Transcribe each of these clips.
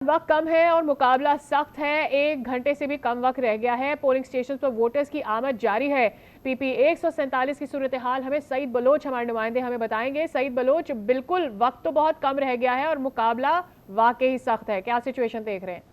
वक्त कम है और मुकाबला सख्त है। 1 घंटे से भी कम वक्त रह गया है। पोलिंग स्टेशन पर वोटर्स की आमद जारी है। पीपी 147 की सूरत हाल हमें सईद बलोच हमारे नुमाइंदे हमें बताएंगे। सईद बलोच, बिल्कुल वक्त तो बहुत कम रह गया है और मुकाबला वाकई सख्त है, क्या सिचुएशन देख रहे हैं?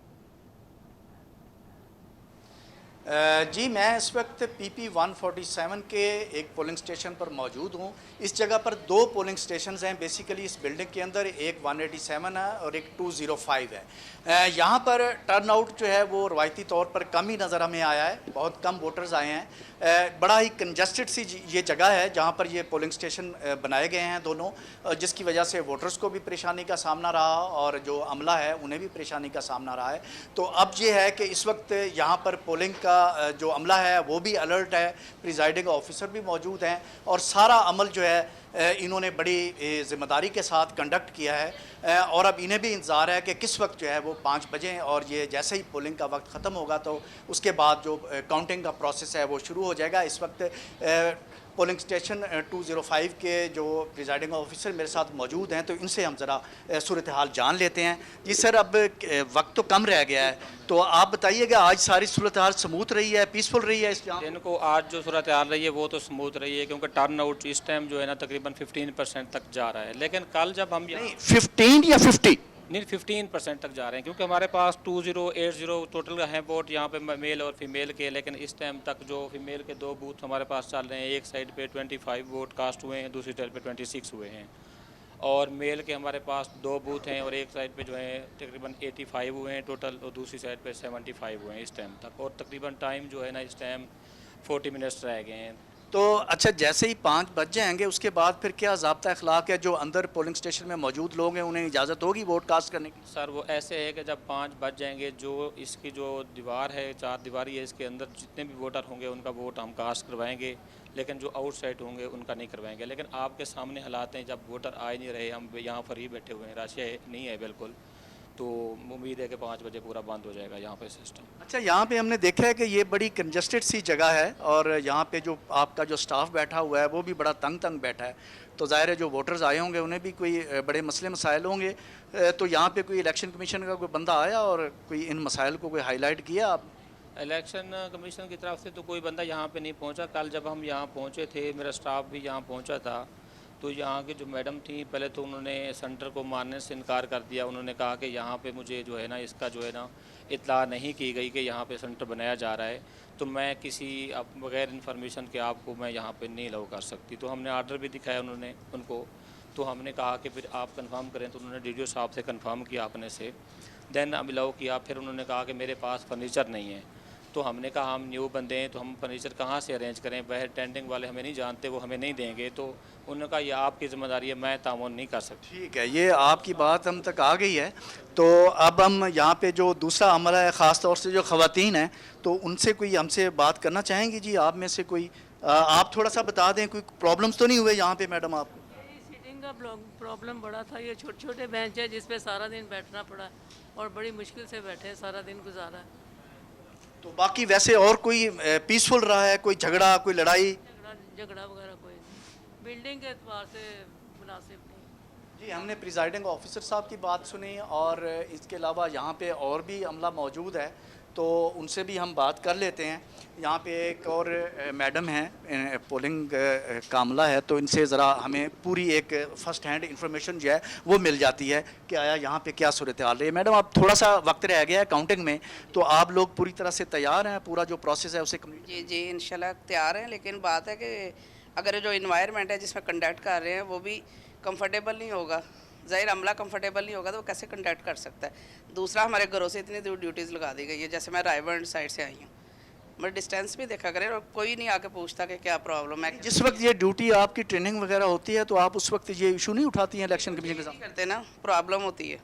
जी, मैं इस वक्त पीपी 147 के एक पोलिंग स्टेशन पर मौजूद हूँ। इस जगह पर दो पोलिंग स्टेशंस हैं बेसिकली इस बिल्डिंग के अंदर, एक 187 है और एक 205 है। यहाँ पर टर्न आउट जो है वो रवायती तौर पर कम ही नज़र हमें आया है, बहुत कम वोटर्स आए हैं। बड़ा ही कंजस्टेड सी ये जगह है जहाँ पर ये पोलिंग स्टेशन बनाए गए हैं दोनों, जिसकी वजह से वोटर्स को भी परेशानी का सामना रहा और जो अमला है उन्हें भी परेशानी का सामना रहा है। तो अब ये है कि इस वक्त यहाँ पर पोलिंग का जो अमला है वो भी अलर्ट है, प्रिजाइडिंग ऑफिसर भी मौजूद हैं और सारा अमल जो है इन्होंने बड़ी ज़िम्मेदारी के साथ कंडक्ट किया है। और अब इन्हें भी इंतज़ार है कि किस वक्त जो है वो 5 बजें और ये जैसे ही पोलिंग का वक्त ख़त्म होगा तो उसके बाद जो काउंटिंग का प्रोसेस है वो शुरू हो जाएगा। इस वक्त पोलिंग स्टेशन 205 के जो प्रिजाइडिंग ऑफिसर मेरे साथ मौजूद हैं, तो इनसे हम ज़रा सूरत हाल जान लेते हैं। जी सर, अब वक्त तो कम रह गया है, तो आप बताइएगा आज सारी सूरत हाल स्मूथ रही है, पीसफुल रही है? इस दिन को आज जो सूरत हाल रही है वो तो स्मूथ रही है, क्योंकि टर्न आउट इस टाइम जो है ना तकरीबन 15% तक जा रहा है। लेकिन कल जब हम नहीं, 15 या 50? नहीं, 15% तक जा रहे हैं, क्योंकि हमारे पास 2080 टोटल हैं वोट यहाँ पे मेल और फीमेल के। लेकिन इस टाइम तक जो फीमेल के 2 बूथ हमारे पास चल रहे हैं, एक साइड पे 25 वोट कास्ट हुए हैं, दूसरी साइड पे 26 हुए हैं। और मेल के हमारे पास 2 बूथ हैं और एक साइड पे जो है तकरीबन 85 हुए हैं टोटल, और दूसरी साइड पे 75 हुए हैं इस टाइम तक। और तकरीबन टाइम जो है ना इस टाइम 40 मिनट्स रह गए हैं। तो अच्छा, जैसे ही 5 बज जाएंगे उसके बाद फिर क्या ज़ाब्ता अखलाक है, जो अंदर पोलिंग स्टेशन में मौजूद लोग हैं उन्हें इजाज़त होगी वोट कास्ट करने की? सर वो ऐसे है कि जब 5 बज जाएंगे, जो इसकी जो दीवार है, 4 दीवारी है, इसके अंदर जितने भी वोटर होंगे उनका वोट हम कास्ट करवाएंगे। लेकिन जो आउटसाइड होंगे उनका नहीं करवाएंगे। लेकिन आपके सामने हालात हैं, जब वोटर आ ही नहीं रहे, हम यहाँ पर ही बैठे हुए हैं, रश नहीं है बिल्कुल, तो उम्मीद है कि 5 बजे पूरा बंद हो जाएगा यहाँ पे सिस्टम। अच्छा, यहाँ पे हमने देखा है कि ये बड़ी कंजस्टेड सी जगह है और यहाँ पे जो आपका जो स्टाफ बैठा हुआ है वो भी बड़ा तंग तंग बैठा है। तो ज़ाहिर है जो वोटर्स आए होंगे उन्हें भी कोई बड़े मसले मसाइल होंगे। तो यहाँ पे कोई इलेक्शन कमीशन का कोई बंदा आया और कोई इन मसाइल को कोई हाईलाइट किया आप? इलेक्शन कमीशन की तरफ से तो कोई बंदा यहाँ पे नहीं पहुँचा। कल जब हम यहाँ पहुँचे थे, मेरा स्टाफ भी यहाँ पहुँचा था, तो यहाँ की जो मैडम थी पहले तो उन्होंने सेंटर को मानने से इनकार कर दिया। उन्होंने कहा कि यहाँ पे मुझे जो है ना इसका जो है ना इत्तला नहीं की गई कि यहाँ पे सेंटर बनाया जा रहा है, तो मैं किसी अब बगैर इन्फॉर्मेशन के आपको मैं यहाँ पे नहीं अलाउ कर सकती। तो हमने आर्डर भी दिखाया उन्होंने उनको, तो हमने कहा कि फिर आप कंफर्म करें, तो उन्होंने डीडीओ साहब से कंफर्म किया अपने से, देन अलाउ किया। फिर उन्होंने कहा कि मेरे पास फर्नीचर नहीं है। तो हमने कहा हम न्यू बंदे हैं तो हम फर्नीचर कहाँ से अरेंज करें, वह टेंटिंग वाले हमें नहीं जानते, वो हमें नहीं देंगे। तो उन्होंने कहा ये आपकी ज़िम्मेदारी है, मैं तामुन नहीं कर सकती। ठीक है, ये आपकी बात हम तक आ गई है। तो अब हम यहाँ पे जो दूसरा अमला है, ख़ास तौर से जो ख़वातीन हैं, तो उनसे कोई हमसे बात करना चाहेंगी? जी, आप में से कोई आप थोड़ा सा बता दें, कोई प्रॉब्लम्स तो नहीं हुए यहाँ पे मैडम आपको? सीटिंग का प्रॉब्लम बड़ा था। ये छोटे छोटे बेंच है जिस पे सारा दिन बैठना पड़ा और बड़ी मुश्किल से बैठे, सारा दिन गुजारा। तो बाकी वैसे और कोई पीसफुल रहा है? कोई झगड़ा, कोई लड़ाई? झगड़ा वगैरह कोई नहीं, बिल्डिंग के एतबार से मुनासिब नहीं। जी, हमने प्रिजाइडिंग ऑफिसर साहब की बात सुनी और इसके अलावा यहाँ पे और भी अमला मौजूद है, तो उनसे भी हम बात कर लेते हैं। यहाँ पे एक और मैडम हैं, पोलिंग का अमला है, तो इनसे ज़रा हमें पूरी एक फ़र्स्ट हैंड इंफॉर्मेशन जो है वो मिल जाती है कि आया यहाँ पे क्या सूरत हाल है। मैडम, अब थोड़ा सा वक्त रह गया है काउंटिंग में, तो आप लोग पूरी तरह से तैयार हैं? पूरा जो प्रोसेस है उसे कम्प्लीट? जी जी, इंशाल्लाह तैयार हैं। लेकिन बात है कि अगर जो इन्वायरमेंट है जिसमें कंडक्ट कर रहे हैं वो भी कंफर्टेबल नहीं होगा, ज़ाहिर अमला कंफर्टेबल नहीं होगा तो वो कैसे कंडक्ट कर सकता है। दूसरा, हमारे घरों से इतनी दूर ड्यूटीज़ लगा दी गई है। जैसे मैं रायबंड साइड से आई हूँ, मैं डिस्टेंस भी देखा करें और कोई नहीं आके पूछता कि क्या प्रॉब्लम है। जिस वक्त ये ड्यूटी आपकी ट्रेनिंग वगैरह होती है तो आप उस वक्त ये इशू नहीं उठाती हैं इलेक्शन कमीशन के साथ? नहीं करते ना, प्रॉब्लम होती है,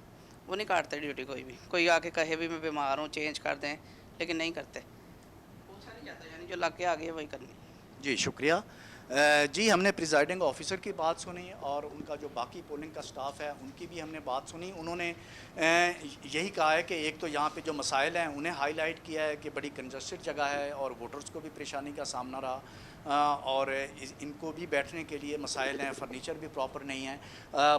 वो नहीं काटते ड्यूटी। कोई आके कहे भी मैं बीमार हूँ चेंज कर दें, लेकिन नहीं करते, पूछा नहीं जाता, यानी जो लग के आ गया वही करनी। जी, शुक्रिया। जी हमने प्रिजाइडिंग ऑफिसर की बात सुनी और उनका जो बाकी पोलिंग का स्टाफ है उनकी भी हमने बात सुनी। उन्होंने यही कहा है कि एक तो यहाँ पे जो मसाइल हैं उन्हें हाईलाइट किया है कि बड़ी कंजस्टेड जगह है और वोटर्स को भी परेशानी का सामना रहा और इनको भी बैठने के लिए मसाइल हैं, फर्नीचर भी प्रॉपर नहीं है।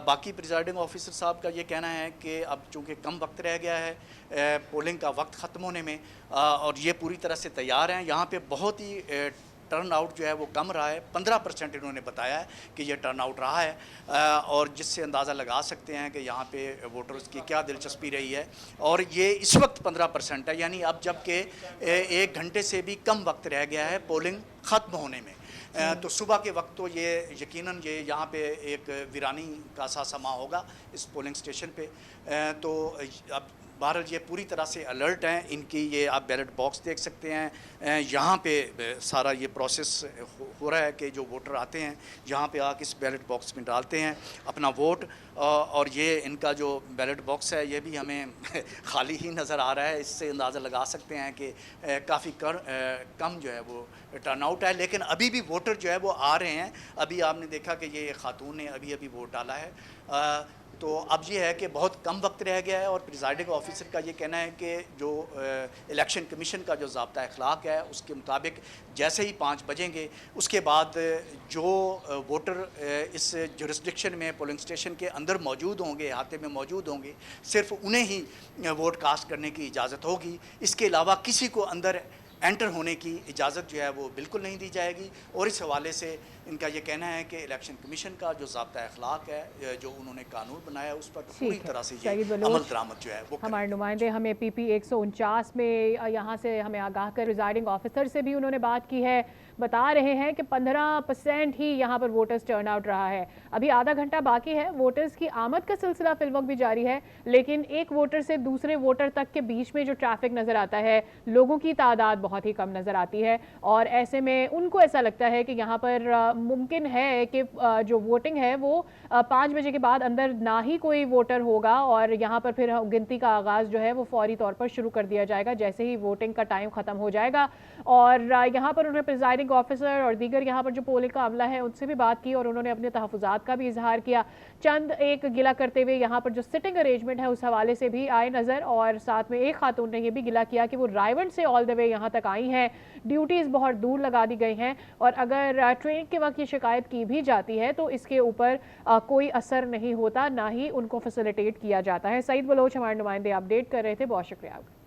बाकी प्रिजाइडिंग ऑफिसर साहब का ये कहना है कि अब चूँकि कम वक्त रह गया है पोलिंग का वक्त ख़त्म होने में और ये पूरी तरह से तैयार हैं। यहाँ पे बहुत ही टर्न आउट जो है वो कम रहा है, 15% इन्होंने बताया है कि ये टर्न आउट रहा है और जिससे अंदाज़ा लगा सकते हैं कि यहाँ पे वोटर्स की क्या दिलचस्पी रही है। और ये इस वक्त 15% है, यानी अब जबकि 1 घंटे से भी कम वक्त रह गया है पोलिंग ख़त्म होने में। तो सुबह के वक्त तो ये यकीनन ये यहाँ पे एक वीरानी का सा समा होगा इस पोलिंग स्टेशन पे। तो अब बहरहाल ये पूरी तरह से अलर्ट हैं इनकी। ये आप बैलेट बॉक्स देख सकते हैं, यहाँ पे सारा ये प्रोसेस हो रहा है कि जो वोटर आते हैं यहाँ पे आके इस बैलेट बॉक्स में डालते हैं अपना वोट। और ये इनका जो बैलेट बॉक्स है ये भी हमें खाली ही नज़र आ रहा है। इससे अंदाज़ा लगा सकते हैं कि काफ़ी कम जो है वो टर्नआउट है, लेकिन अभी भी वोटर जो है वो आ रहे हैं। अभी आपने देखा कि ये खातून ने अभी वोट डाला है। तो अब ये है कि बहुत कम वक्त रह गया है और प्रिजाइडिंग ऑफिसर का ये कहना है कि जो इलेक्शन कमीशन का जो ज़ाब्ता अखलाक है उसके मुताबिक जैसे ही 5 बजेंगे उसके बाद जो वोटर इस जुरिस्डिक्शन में पोलिंग स्टेशन के अंदर मौजूद होंगे, अहाते में मौजूद होंगे, सिर्फ उन्हें ही वोट कास्ट करने की इजाज़त होगी। इसके अलावा किसी को अंदर एंटर होने की इजाज़त जो है वो बिल्कुल नहीं दी जाएगी। और इस हवाले से इनका ये कहना है कि इलेक्शन कमीशन का जो ज़ाब्ता अखलाक है, जो उन्होंने कानून बनाया है, उस पर पूरी तरह से ये अमल दरामद जो है वो हमारे नुमाइंदे हमें PP 149 में यहाँ से हमें आगाह कर प्रिजाइडिंग ऑफिसर से भी उन्होंने बात की है। बता रहे हैं कि 15% ही यहाँ पर वोटर्स टर्न आउट रहा है। अभी आधा घंटा बाकी है। वोटर्स की आमद का सिलसिला फिलवक्त भी जारी है, लेकिन एक वोटर से दूसरे वोटर तक के बीच में जो ट्रैफिक नज़र आता है, लोगों की तादाद बहुत ही कम नज़र आती है और ऐसे में उनको ऐसा लगता है कि यहाँ पर मुमकिन है कि जो वोटिंग है वो 5 बजे के बाद अंदर ना ही कोई वोटर होगा और यहाँ पर फिर गिनती का आगाज़ जो है वो फौरी तौर पर शुरू कर दिया जाएगा जैसे ही वोटिंग का टाइम ख़त्म हो जाएगा। और यहाँ पर उन्होंने प्रिजाइडिंग ऑफिसर और दीगर यहाँ पर जो पोलिंग का अमला है उनसे भी बात की और उन्होंने अपने तहफ़्फ़ुज़ात का भी इजहार किया। चंद एक गिला करते हुए यहाँ पर जो सिटिंग अरेंजमेंट है उस हवाले से भी आए नज़र और साथ में एक खातून ने यह भी गिला किया कि वो रायवंड से ऑल द वे यहाँ तक आई हैं, ड्यूटीज़ बहुत दूर लगा दी गई हैं और अगर ट्रेन के वक्त ये शिकायत की भी जाती है तो इसके ऊपर कोई असर नहीं होता, ना ही उनको फैसिलिटेट किया जाता है। सईद बलोच हमारे नुमाइंदे अपडेट कर रहे थे। बहुत शुक्रिया आपका।